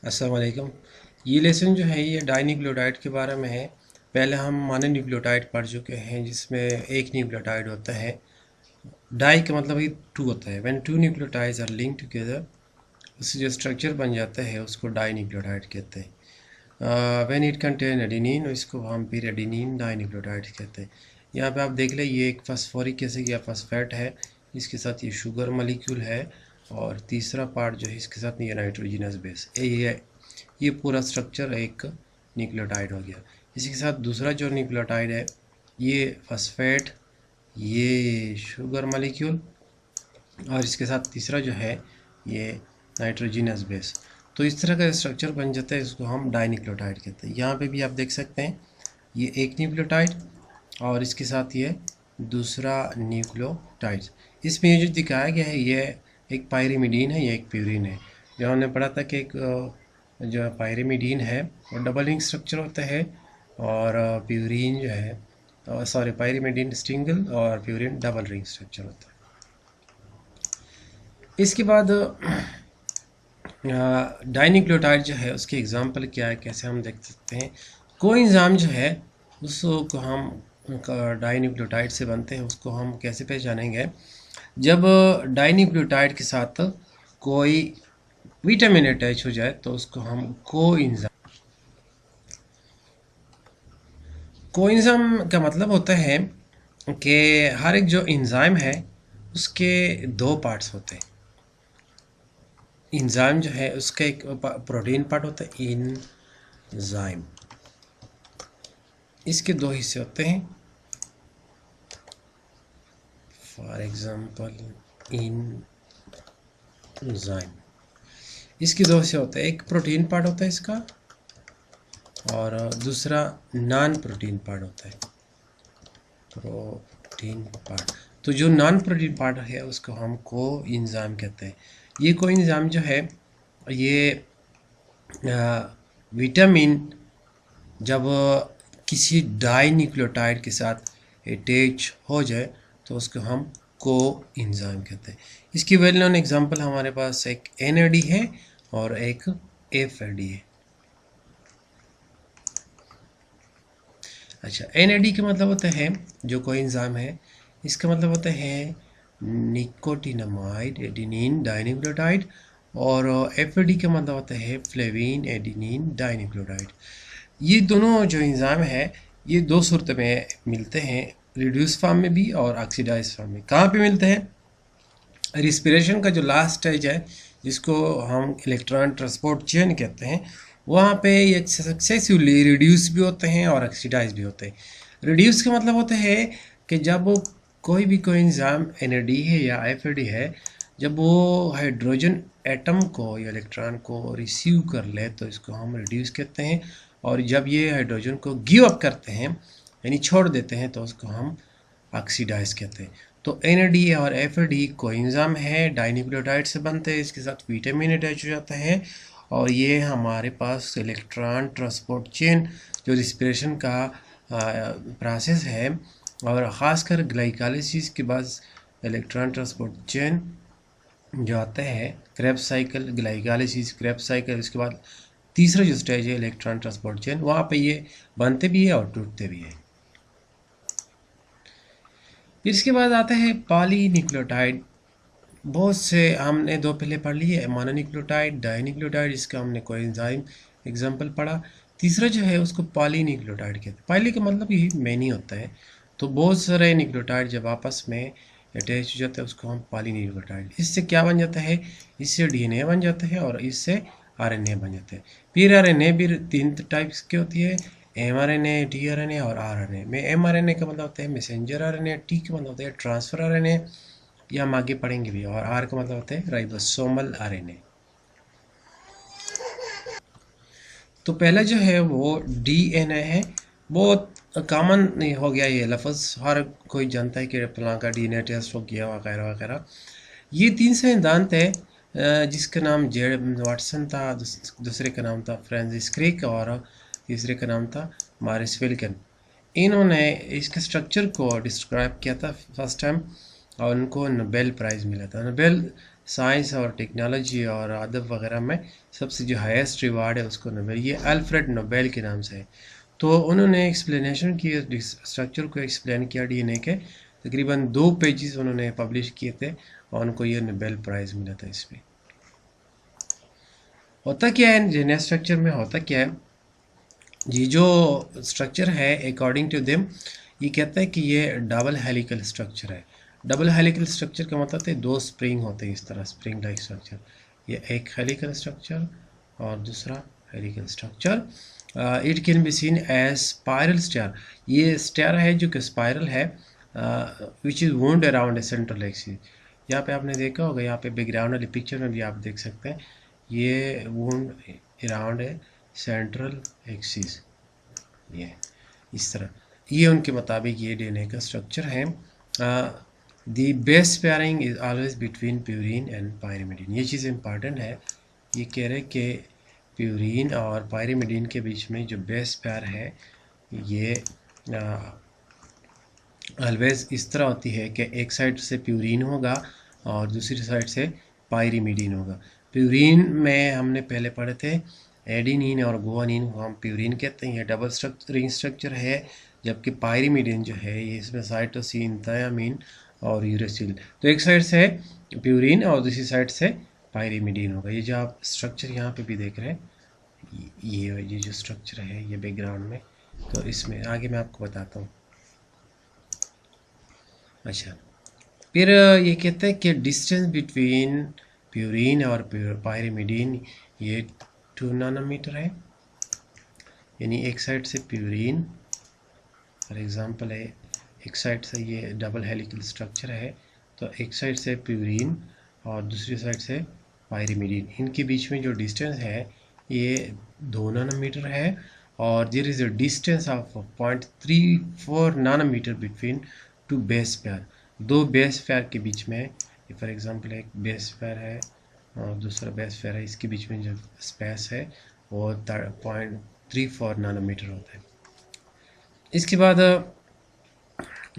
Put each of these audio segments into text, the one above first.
अस्सलाम वालेकुम। ये लेसन जो है ये डाई न्यूक्लियोटाइड के बारे में है। पहले हम मोनो न्यूक्लियोटाइड पढ़ चुके हैं जिसमें एक न्यूक्लियोटाइड होता है। डाई का मतलब ये टू होता है। When two nucleotides are link together उससे जो स्ट्रक्चर बन जाता है उसको डाई न्यूक्लियोटाइड कहते हैं। व्हेन इट कंटेन एडेनिन इसको हम फिर एडेनिन डाई न्यूक्लियोटाइड कहते हैं। यहाँ पे आप देख लें ये एक फॉस्फोरिक एसिड या फॉस्फेट है, इसके साथ ये शुगर मॉलिक्यूल है और तीसरा पार्ट जो है इसके साथ ये नाइट्रोजनस बेस ये पूरा स्ट्रक्चर एक न्यूक्लियोटाइड हो गया। इसी के साथ दूसरा जो न्यूक्लियोटाइड है ये फॉस्फेट, ये शुगर मॉलिक्यूल और इसके साथ तीसरा जो है ये नाइट्रोजनस बेस। तो इस तरह का स्ट्रक्चर बन जाता है, इसको हम डाइन्यूक्लियोटाइड कहते हैं। यहाँ पे भी आप देख सकते हैं ये एक न्यूक्लियोटाइड और इसके साथ ये दूसरा न्यूक्लियोटाइड। इसमें ये जो दिखाया गया है ये एक पायरिमिडीन है, ये एक प्यूरिन है। जो हमने पढ़ा था कि एक जो पायरिमिडीन है वो डबल रिंग स्ट्रक्चर होता है और प्यूरिन जो है सॉरी पायरिमिडीन सिंगल और प्यूरिन डबल रिंग स्ट्रक्चर होता है। इसके बाद डाइन्यूक्लियोटाइड जो है उसके एग्जांपल क्या है, कैसे हम देख सकते हैं। कोएंजाइम जो है उसको हम डाइन्यूक्लियोटाइड से बनते हैं, उसको हम कैसे पहचानेंगे। जब डाइन्यूक्लियोटाइड के साथ कोई विटामिन अटैच हो जाए तो उसको हम कोएंजाइम का मतलब होता है कि हर एक जो एंजाइम है उसके दो पार्ट्स होते हैं। एंजाइम जो है उसका एक प्रोटीन पार्ट होता है एंजाइम, इसके दो हिस्से होते हैं। फॉर एग्जांपल एंजाइम, इसके दो हिस्से होते हैं, एक प्रोटीन पार्ट होता है इसका और दूसरा नॉन प्रोटीन पार्ट होता है। प्रोटीन पार्ट, तो जो नॉन प्रोटीन पार्ट है उसको हम कोएंजाइम कहते हैं। ये कोएंजाइम जो है ये विटामिन जब किसी डाइन्यूक्लियोटाइड के साथ अटैच हो जाए तो उसको हम कोएंजाइम कहते हैं। इसकी वेल नोन एग्जांपल हमारे पास एक NAD है और एक FAD है। अच्छा, NAD का मतलब होता है जो कोएंजाइम है, इसका मतलब होता है निकोटिनामाइड एडेनिन डाइन्यूक्लियोटाइड और FAD का मतलब होता है फ्लेविन एडेनिन डाइन्यूक्लियोटाइड। ये दोनों जो एंजाइम है ये दो सूरत में मिलते हैं, रिड्यूस फॉर्म में भी और ऑक्सीडाइज फॉर्म में। कहाँ पे मिलते हैं? रिस्पिरेशन का जो लास्ट स्टेज है जिसको हम इलेक्ट्रॉन ट्रांसपोर्ट चेन कहते हैं, वहाँ पे ये सक्सेसिवली रिड्यूस भी होते हैं और ऑक्सीडाइज भी होते हैं। रिड्यूस का मतलब होता है कि जब कोई भी कोएंजाइम NAD है या FAD है, जब वो हाइड्रोजन एटम को या इलेक्ट्रॉन को रिसीव कर ले तो इसको हम रिड्यूस कहते हैं, और जब ये हाइड्रोजन को गिव अप करते हैं यानी छोड़ देते हैं तो उसको हम ऑक्सीडाइज कहते हैं। तो NAD और FAD कोएंजाइम है, डाइन्यूक्लियोटाइड से बनते हैं, इसके साथ विटामिन अटैच हो जाता है और ये हमारे पास इलेक्ट्रॉन ट्रांसपोर्ट चेन जो रिस्पिरेशन का प्रोसेस है और ख़ासकर ग्लाइकोलाइसिस के बाद इलेक्ट्रॉन ट्रांसपोर्ट चेन जो आता है Krebs cycle, glycolysis, Krebs cycle, इसके बाद तीसरा जो स्टेज है इलेक्ट्रॉन ट्रांसपोर्ट चेन, वहाँ पे ये बनते भी है और टूटते भी है। फिर इसके बाद आता है पॉलीन्यूक्लियोटाइड। बहुत से हमने दो पहले पढ़ लिए, मोनोन्यूक्लियोटाइड, डाइन्यूक्लियोटाइड, इसका हमने कोएंजाइम एग्जांपल पढ़ा। तीसरा जो है उसको पॉलीन्यूक्लियोटाइड कहते हैं। पॉली का मतलब ही मैनी होता है, तो बहुत सारे न्यूक्लियोटाइड जब आपस में अटैच हो जाता है उसको हम पॉलीन्यूक्लियोटाइड। इससे क्या बन जाता है? इससे DNA बन जाता है और इससे RNA बन जाता है। फिर RNA भी तीन टाइप्स की होती है, mRNA, tRNA और RNA। में mRNA का मतलब होता है मैसेंजर RNA, T का मतलब होता है ट्रांसफर RNA, ये हम आगे पढ़ेंगे भी, और R का मतलब होता है राइबोसोमल RNA। तो पहला जो है वो DNA है, बहुत कॉमन हो गया ये लफ्ज़, हर कोई जानता है कि फलां का DNA टेस्ट हो गया वगैरह वगैरह। ये तीन सिद्धांत है, जिसका नाम जेड वाटसन था, दूसरे का नाम था फ्रांसिस क्रिक और तीसरे का नाम था मॉरिस विल्किन। इन्होंने इसके स्ट्रक्चर को डिस्क्राइब किया था फर्स्ट टाइम और उनको नोबेल प्राइज़ मिला था। नोबेल साइंस और टेक्नोलॉजी और अदब वगैरह में सबसे जो हाईएस्ट रिवार्ड है उसको नोबेल, ये अल्फ्रेड नोबेल के नाम से है। तो उन्होंने एक्सप्लेनेशन की, स्ट्रक्चर को एक्सप्लेन किया डीएनए के, तकरीबन 2 पेजेस उन्होंने पब्लिश किए थे और उनको ये नोबेल प्राइज़ मिला था इसमें। होता क्या है डीएनए स्ट्रक्चर में, होता क्या है, ये जो स्ट्रक्चर है अकॉर्डिंग टू देम ये कहता है कि ये डबल हेलिकल स्ट्रक्चर है। डबल हेलिकल स्ट्रक्चर का मतलब है 2 स्प्रिंग होते हैं इस तरह, स्प्रिंग लाइक स्ट्रक्चर। ये एक हेलिकल स्ट्रक्चर और दूसरा helical structure. It can be seen as spiral star. ये स्टार है जो कि स्पाइरल है, which is wound around a central axis. यहाँ पे आपने देखा होगा, यहाँ पे बैकग्राउंड वाली पिक्चर में भी आप देख सकते हैं, ये wound around a central axis, ये इस तरह। ये उनके मुताबिक ये डीएनए का स्ट्रक्चर है। The best pairing is always between purine and pyrimidine. ये चीज़ इंपॉर्टेंट है, ये कह रहे कि प्यूरिन और पायरिमिडीन के बीच में जो बेस्ट पेयर है ये ऑलवेज इस तरह होती है कि एक साइड से प्यूरिन होगा और दूसरी साइड से पायरिमिडीन होगा। प्यूरिन में हमने पहले पढ़े थे एडिनिन और गुआनिन को हम प्यूरिन कहते हैं, ये डबल रिंग स्ट्रक्चर है। जबकि पायरिमिडीन जो है ये इसमें साइटोसिन, थायामीन और यूरेसिल, तो एक साइड से प्यूरिन और दूसरी साइड से पायरिमिडीन होगा। ये जो आप स्ट्रक्चर यहाँ पे भी देख रहे हैं, ये जो स्ट्रक्चर है ये बैकग्राउंड में, तो इसमें आगे मैं आपको बताता हूँ। अच्छा, फिर ये कहते हैं कि डिस्टेंस बिटवीन प्यूरिन और पायरिमिडीन ये 2 नैनोमीटर है। यानी एक साइड से प्यूरिन फॉर एग्जांपल है, एक साइड से ये डबल हेलिकल स्ट्रक्चर है, तो एक साइड से प्यूरिन और दूसरी साइड से पायरिमिडीन, इनके बीच में जो डिस्टेंस है ये 2 नैनोमीटर है। और there is a distance of 0.34 nanometre between 2 base pair. 2 base pair के बीच में, फॉर एग्जांपल एक बेस पेयर है और दूसरा बेस पेयर है, इसके बीच में जो स्पेस है वो 0.34 नैनोमीटर होता है। इसके बाद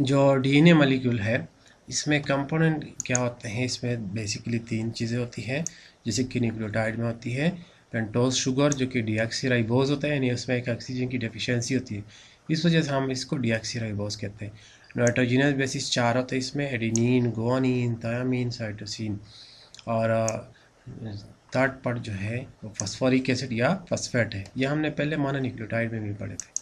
जो डीएनए मॉलिक्यूल है इसमें कंपोनेंट क्या होते हैं, इसमें बेसिकली 3 चीज़ें होती हैं, जैसे कि न्यूक्लियोटाइड में होती है पेंटोज शुगर जो कि डीऑक्सीराइबोज होता है, यानी उसमें एक ऑक्सीजन की डेफिशिएंसी होती है, इस वजह से हम इसको डीऑक्सीराइबोज कहते हैं। नाइट्रोजनस बेसिस 4 होते हैं इसमें, एडेनिन, गुआनिन, थायामीन, साइटोसिन। और थर्ड पार्ट जो है वो फॉस्फोरिक एसिड या फॉस्फेट है, यह हमने पहले मोनोन्यूक्लियोटाइड में भी पढ़े थे।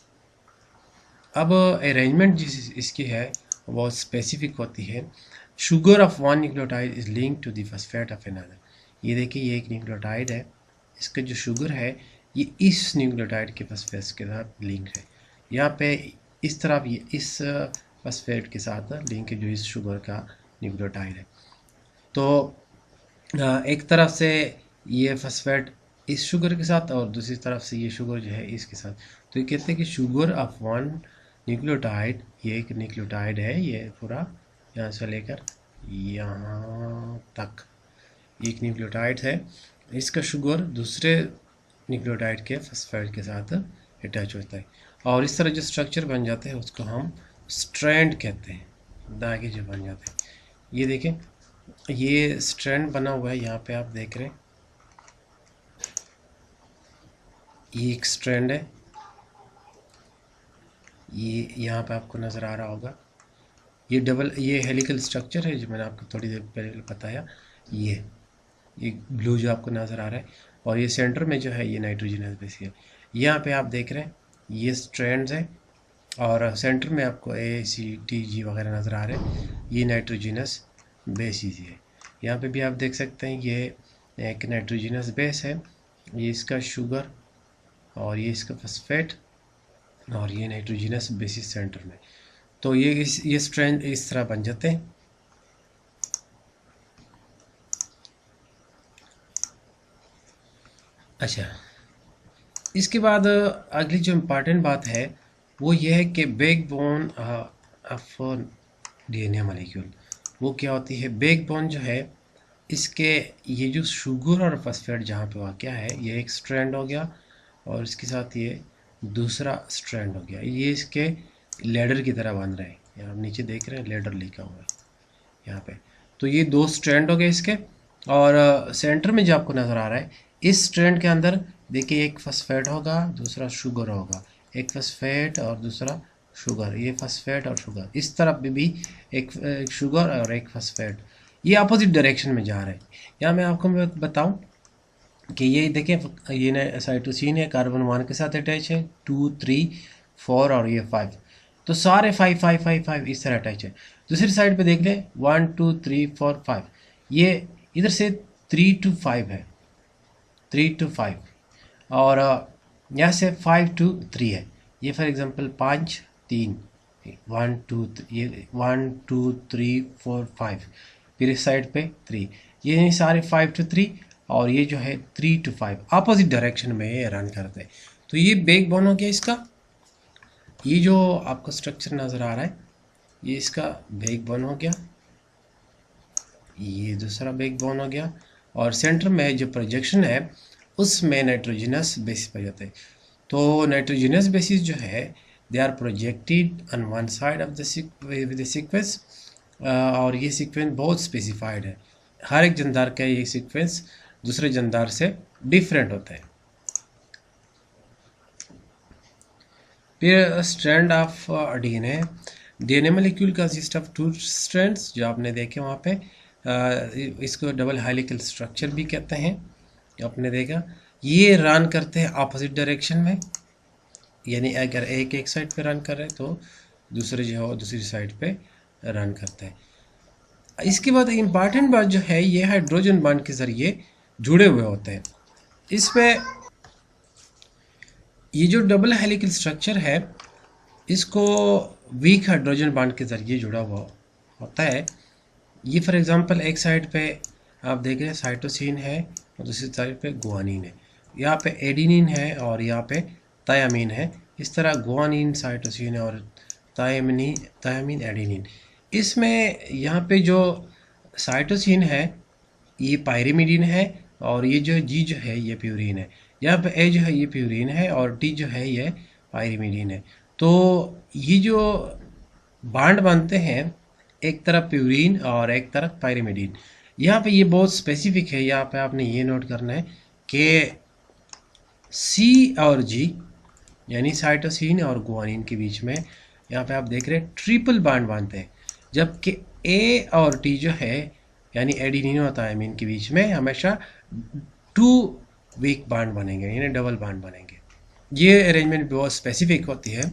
अब अरेंजमेंट जिस इसकी है वो स्पेसिफिक होती है। Sugar of one nucleotide is link to the phosphate of another. ये देखिए ये एक न्यूक्लियोटाइड है, इसका जो शुगर है ये इस न्यूक्लियोटाइड के फॉस्फेट के साथ लिंक है। यहाँ पे इस तरफ ये इस फॉस्फेट के साथ लिंक है जो इस शुगर का न्यूक्लियोटाइड है। तो एक तरफ से ये फॉस्फेट इस शुगर के साथ और दूसरी तरफ से ये शुगर जो है इसके साथ, तो ये कहते हैं कि शुगर ऑफ वन न्यूक्लियोटाइड, ये एक न्यूक्लियोटाइड है, ये पूरा यहाँ से लेकर यहाँ तक एक न्यूक्लियोटाइड है, इसका शुगर दूसरे न्यूक्लियोटाइड के फॉस्फेट के साथ अटैच होता है और इस तरह जो स्ट्रक्चर बन जाते हैं उसको हम स्ट्रैंड कहते हैं, धागे जो बन जाते हैं। ये देखें ये स्ट्रैंड बना हुआ है, यहाँ पे आप देख रहे हैं ये एक स्ट्रैंड है, ये यहाँ पे आपको नज़र आ रहा होगा, ये हेलिकल स्ट्रक्चर है जो मैंने आपको थोड़ी देर पहले बताया। ये ब्लू जो आपको नज़र आ रहा है और ये सेंटर में जो है ये नाइट्रोजनस बेस है। यहाँ पे आप देख रहे हैं ये स्ट्रैंड्स है और सेंटर में आपको ACTG वगैरह नज़र आ रहे हैं, ये नाइट्रोजनस बेसिस है। यहाँ पे भी आप देख सकते हैं ये एक नाइट्रोजनस बेस है, ये इसका शुगर और ये इसका फॉस्फेट और ये नाइट्रोजनस बेसिस सेंटर में, तो ये स्ट्रैंड इस तरह बन जाते हैं। अच्छा, इसके बाद अगली जो इम्पॉर्टेंट बात है वो ये है कि बैकबोन ऑफ डीएनए मॉलिक्यूल वो क्या होती है। बैकबोन जो है इसके ये जो शुगर और फॉस्फेट जहाँ पे वाक़या है ये एक स्ट्रैंड हो गया और इसके साथ ये दूसरा स्ट्रैंड हो गया, ये इसके लेडर की तरह बन रहे हैं। यहाँ नीचे देख रहे हैं लेडर लिखा हुआ है यहाँ पे, तो ये 2 स्ट्रैंड हो गए इसके और सेंटर में जो आपको नज़र आ रहा है, इस स्ट्रैंड के अंदर देखिए एक फॉस्फेट होगा, दूसरा शुगर होगा, एक फॉस्फेट और दूसरा शुगर, ये फॉस्फेट और शुगर, इस तरफ भी एक शुगर और एक फॉस्फेट, ये अपोजिट डायरेक्शन में जा रहे हैं। यहाँ मैं आपको बताऊं कि ये देखिए, ये साइटोसिन है, कार्बन 1 के साथ अटैच है, 2, 3, 4 और ये 5, तो सारे 5 5 5 5 इस तरह अटैच है। दूसरी साइड पे देख लें 1 2 3 4 5, ये इधर से 3 to 5 है, 3 to 5, और यहाँ से 5 to 3 है। ये फॉर एग्जांपल 5 3 1 2 ये 1 2 3 4 5, फिर इस साइड पे 3, ये सारे 5 to 3 और ये जो है 3 to 5 अपोजिट डायरेक्शन में ये रन करते हैं। तो ये बैकबोन हो गया इसका। ये जो आपको स्ट्रक्चर नज़र आ रहा है, ये इसका बैकबोन हो गया, ये दूसरा बैकबोन हो गया, और सेंटर में जो प्रोजेक्शन है उसमें नाइट्रोजनस बेसिस पर जाते हैं। तो नाइट्रोजनस बेसिस जो है they are projected on one side of the sequence, और ये सीक्वेंस बहुत स्पेसिफाइड है। हर एक जानदार का ये सीक्वेंस दूसरे जानदार से डिफरेंट होता है। फिर strand of DNA, DNA molecule consist of 2 strands, जो आपने देखे वहाँ पे, इसको डबल हेलिकल स्ट्रक्चर भी कहते हैं, आपने देखा। ये रन करते हैं अपोजिट डायरेक्शन में, यानी अगर एक साइड पे रन कर रहे हैं तो दूसरे जो है दूसरी साइड पे रन करते हैं। इसके बाद इम्पॉर्टेंट बात जो है, ये हाइड्रोजन बॉन्ड के ज़रिए जुड़े हुए होते हैं। इसमें ये जो डबल हेलिकल स्ट्रक्चर है, इसको वीक हाइड्रोजन बॉन्ड के ज़रिए जुड़ा हुआ होता है। ये फॉर एग्जांपल एक साइड पे आप देख रहे हैं साइटोसिन है और दूसरी साइड पे गुआनिन है, यहाँ पे एडिनिन है और यहाँ पे थायामीन है। इस तरह गुआनिन साइटोसिन है और थायामीन एडिनिन। इसमें यहाँ पे जो साइटोसिन है ये पायरिमिडीन है, और ये जो जी जो है ये प्यूरिन है। यहाँ पे ए जो है ये प्यूरिन है और टी जो है ये पायरिमिडीन है। तो ये जो बॉन्ड बनते हैं, एक तरफ प्यूरिन और एक तरफ पायरिमिडीन, यहाँ पे ये बहुत स्पेसिफिक है। यहाँ पे आपने ये नोट करना है कि सी और जी यानी साइटोसिन और गुआनिन के बीच में यहाँ पे आप देख रहे हैं ट्रिपल बॉन्ड बनते हैं, जबकि ए और टी जो है यानी एडिनिन और थायामीन के बीच में हमेशा 2 वीक बॉन्ड बनेंगे, यानी डबल बॉन्ड बनेंगे। ये अरेंजमेंट बहुत स्पेसिफिक होती है।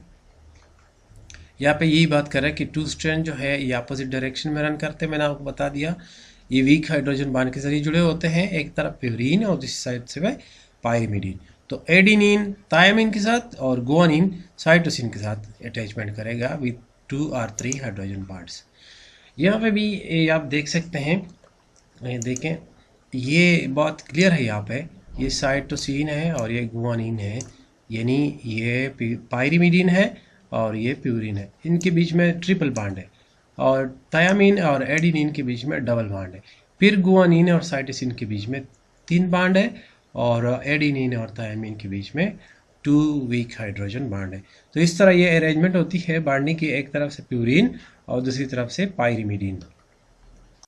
यहाँ पे यही बात कर रहा है कि 2 स्ट्रैंड जो है ये अपोजिट डायरेक्शन में रन करते हैं। मैंने आपको बता दिया ये वीक हाइड्रोजन बॉन्ड के जरिए जुड़े होते हैं, एक तरफ प्यूरिन और दूसरी साइड से पायरिमिडीन। तो एडिनिन थायामीन के साथ और गुआनिन साइटोसिन के साथ अटैचमेंट करेगा विद 2 और 3 हाइड्रोजन बॉन्ड्स। यहाँ पे भी आप देख सकते हैं, देखें ये बहुत क्लियर है। यहाँ पे ये साइटोसिन है और ये गुआनिन है, यानी ये पायरिमिडीन है और ये प्यूरिन है, इनके बीच में ट्रिपल बॉन्ड है, और थायामीन और एडिनिन के बीच में डबल बॉन्ड है। फिर गुआनिन और साइटोसिन के बीच में 3 बॉन्ड है, और एडिनिन और थायामीन के बीच में 2 वीक हाइड्रोजन बॉन्ड है। तो इस तरह ये अरेंजमेंट होती है बॉन्डिंग की, एक तरफ से प्यूरिन और दूसरी तरफ से पायरिमिडीन।